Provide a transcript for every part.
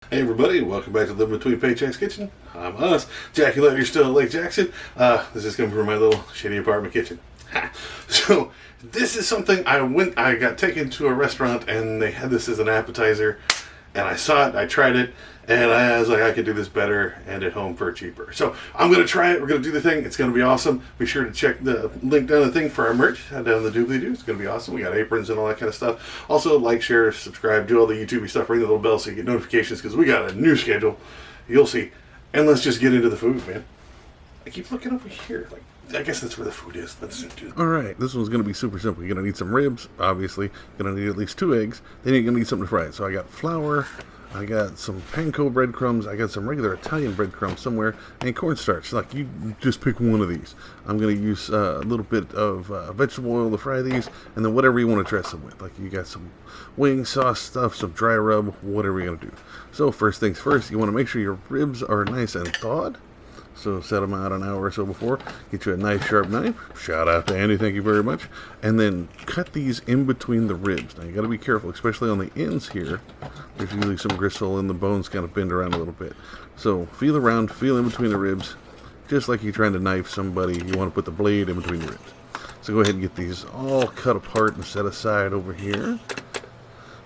Hey everybody, welcome back to Living Between Paychecks Kitchen. I'm us, Jackie Letter, still at Lake Jackson. This is coming from my little shitty apartment kitchen. So, this is something I got taken to a restaurant and they had this as an appetizer. And I saw it, I tried it, and I was like, I could do this better and at home for cheaper. So I'm going to try it. We're going to do the thing. It's going to be awesome. Be sure to check the link down the thing for our merch down in the doobly-doo. It's going to be awesome. We got aprons and all that kind of stuff. Also, like, share, subscribe, do all the YouTube stuff. Ring the little bell so you get notifications because we got a new schedule. You'll see. And let's just get into the food, man. I keep looking over here. I guess that's where the food is. Let's do it. Alright, this one's going to be super simple. You're going to need some ribs, obviously. You're going to need at least 2 eggs. Then you're going to need something to fry it. So I got flour, I got some panko breadcrumbs, I got some regular Italian breadcrumbs somewhere, and cornstarch. Like, you just pick one of these. I'm going to use a little bit of vegetable oil to fry these, and then whatever you want to dress them with. Like, you got some wing sauce stuff, some dry rub, whatever you're going to do. So, first things first, you want to make sure your ribs are nice and thawed. So set them out an hour or so before. Get you a nice sharp knife. Shout out to Andy, thank you very much. And then cut these in between the ribs. Now you got to be careful, especially on the ends here. There's usually some gristle and the bones kind of bend around a little bit. So feel around, feel in between the ribs. Just like you're trying to knife somebody, you want to put the blade in between the ribs. So go ahead and get these all cut apart and set aside over here.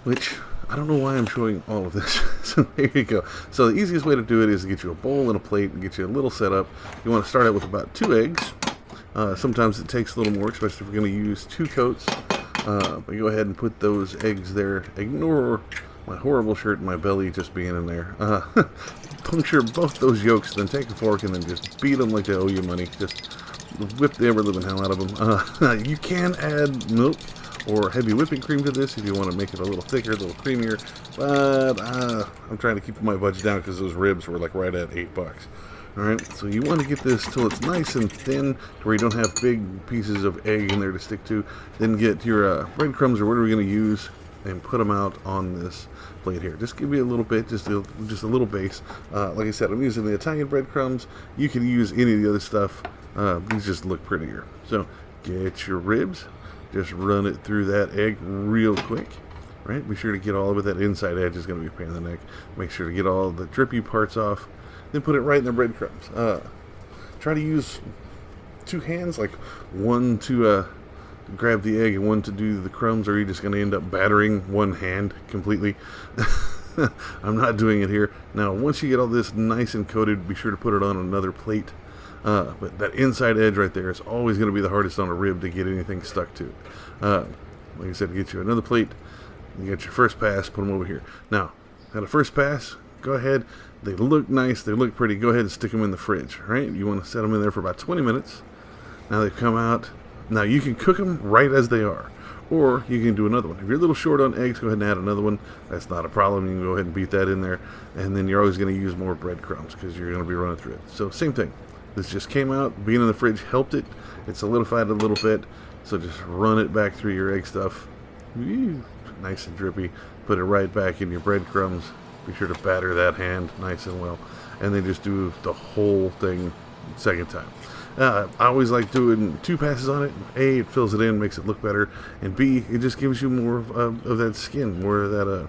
Which, I don't know why I'm showing all of this. So there you go. So the easiest way to do it is to get you a bowl and a plate and get you a little setup. You want to start out with about 2 eggs. Sometimes it takes a little more, especially if we're going to use 2 coats. But go ahead and put those eggs there. Ignore my horrible shirt and my belly just being in there. Puncture both those yolks, then take a fork and then just beat them like they owe you money. Just whip the ever-living hell out of them. You can add milk or heavy whipping cream to this if you want to make it a little thicker, a little creamier. But I'm trying to keep my budget down because those ribs were like right at $8. Alright, so you want to get this till it's nice and thin to where you don't have big pieces of egg in there to stick to. Then get your breadcrumbs or whatever you're going to use and put them out on this plate here. Just give me a little bit, just a little base. Like I said, I'm using the Italian breadcrumbs. You can use any of the other stuff. These just look prettier. So get your ribs. Just run it through that egg real quick, right? Be sure to get all of it. That inside edge is going to be a pain in the neck. Make sure to get all the drippy parts off. Then put it right in the breadcrumbs. Try to use 2 hands, like one to grab the egg and one to do the crumbs, or you're just going to end up battering one hand completely. I'm not doing it here. Now, once you get all this nice and coated, be sure to put it on another plate. But that inside edge right there is always going to be the hardest on a rib to get anything stuck to. Like I said, get you another plate. You got your first pass, put them over here. Now, at a first pass, go ahead. They look nice, they look pretty. Go ahead and stick them in the fridge, right? You want to set them in there for about 20 minutes. Now they've come out. Now you can cook them right as they are, or you can do another one. If you're a little short on eggs, go ahead and add another one. That's not a problem. You can go ahead and beat that in there. And then you're always going to use more breadcrumbs because you're going to be running through it. So same thing. This just came out. Being in the fridge helped it. It solidified a little bit. So just run it back through your egg stuff. Nice and drippy. Put it right back in your breadcrumbs. Be sure to batter that hand nice and well. And then just do the whole thing second time. I always like doing 2 passes on it. A, it fills it in, makes it look better. And B, it just gives you more of that skin, more of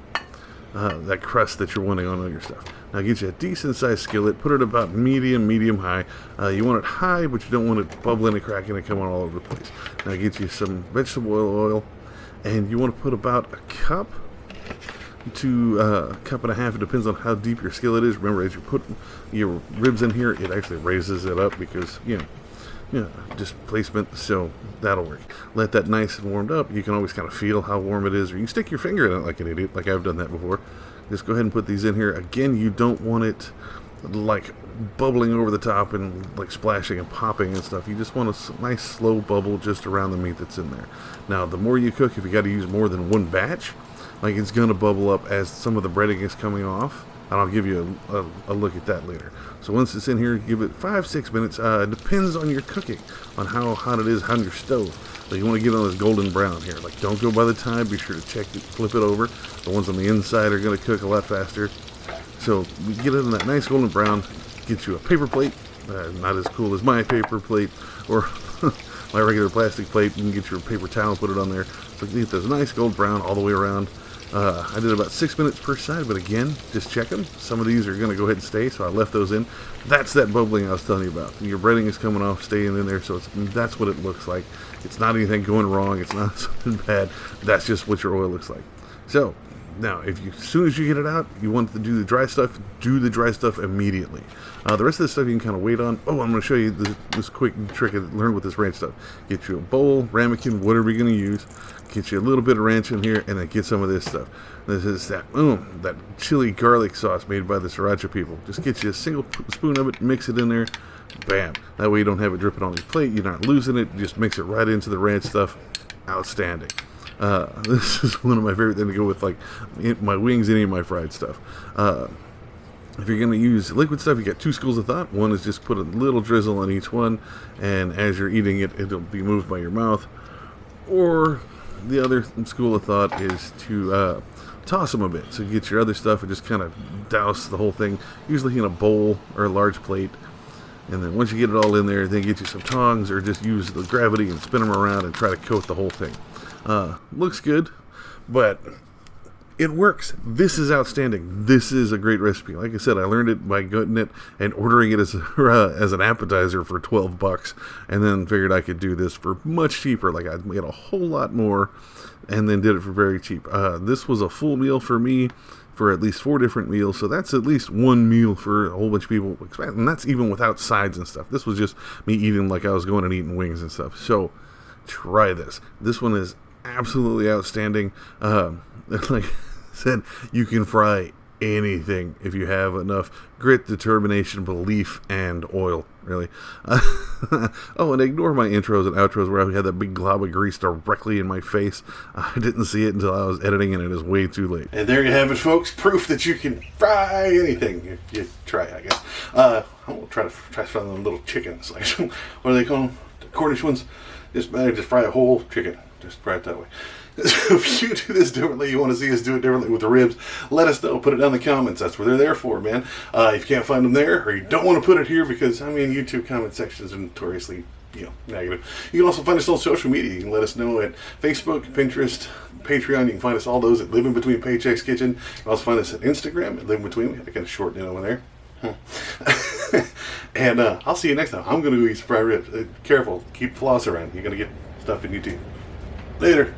that crust that you're wanting on all your stuff. Now get you a decent sized skillet, put it about medium high. You want it high, but you don't want it bubbling and cracking and coming all over the place. Now get you some vegetable oil, and you want to put about a cup to a cup and a half. It depends on how deep your skillet is. Remember, as you put your ribs in here, it actually raises it up because, just placement, so that'll work. Let that nice and warmed up. You can always kind of feel how warm it is, or you can stick your finger in it like an idiot, like I've done that before. Just go ahead and put these in here. Again, you don't want it like bubbling over the top and like splashing and popping and stuff. You just want a nice slow bubble just around the meat that's in there. Now, the more you cook, if you got to use more than one batch, like it's going to bubble up as some of the breading is coming off. And I'll give you a look at that later. So once it's in here, give it 5-6 minutes. It depends on your cooking, on how hot it is on your stove. So you want to get on this golden brown here. Like, don't go by the time. Be sure to check it, flip it over. The ones on the inside are going to cook a lot faster. So we get it in that nice golden brown. Get you a paper plate. Not as cool as my paper plate or my regular plastic plate. You can get your paper towel, put it on there. So you get this nice gold brown all the way around. I did about 6 minutes per side, but again, just check them. Some of these are going to go ahead and stay, so I left those in. That's that bubbling I was telling you about. Your breading is coming off, staying in there, so that's what it looks like. It's not anything going wrong. It's not something bad. That's just what your oil looks like. So, now, as soon as you get it out, you want to do the dry stuff, do the dry stuff immediately. The rest of the stuff you can kind of wait on. Oh, I'm going to show you this quick trick I learned with this ranch stuff. Get you a bowl, ramekin, whatever you're going to use. Get you a little bit of ranch in here, and then get some of this stuff. This is that chili garlic sauce made by the Sriracha people. Just get you a single spoon of it, mix it in there, bam. That way you don't have it dripping on your plate, you're not losing it, just mix it right into the ranch stuff. Outstanding. This is one of my favorite things to go with, like my wings, any of my fried stuff. If you're going to use liquid stuff, you got two schools of thought. One is just put a little drizzle on each one, and as you're eating it, it'll be moved by your mouth. Or the other school of thought is to toss them a bit. So you get your other stuff and just kind of douse the whole thing, usually in a bowl or a large plate. And then once you get it all in there, then get you some tongs or just use the gravity and spin them around and try to coat the whole thing. Looks good, but it works. This is outstanding. This is a great recipe. Like I said, I learned it by getting it and ordering it as an appetizer for $12, and then figured I could do this for much cheaper. Like I made a whole lot more, and then did it for very cheap. This was a full meal for me, for at least 4 different meals. So that's at least one meal for a whole bunch of people, and that's even without sides and stuff. This was just me eating like I was going and eating wings and stuff. So try this. This one is absolutely outstanding. Like I said, you can fry anything if you have enough grit, determination, belief, and oil, really. Oh, and ignore my intros and outros where I had that big glob of grease directly in my face. I didn't see it until I was editing, and it is way too late. And there you have it, folks. Proof that you can fry anything if you try, I guess. I'm going to try fry them little chickens. Like, what do they call them? The Cornish ones? Just fry a whole chicken. Just fry it that way. So if you do this differently, you want to see us do it differently with the ribs, let us know. Put it down in the comments. That's what they're there for, man. If you can't find them there, or you don't want to put it here because, I mean, YouTube comment sections are notoriously, negative. You can also find us on social media. You can let us know at Facebook, Pinterest, Patreon. You can find us all those at Living Between Paychecks Kitchen. You can also find us at Instagram at Living Between. We had to kind of shorten it over there. And I'll see you next time. I'm going to go eat some fried ribs. Careful. Keep floss around. You're going to get stuff in your teeth. Later.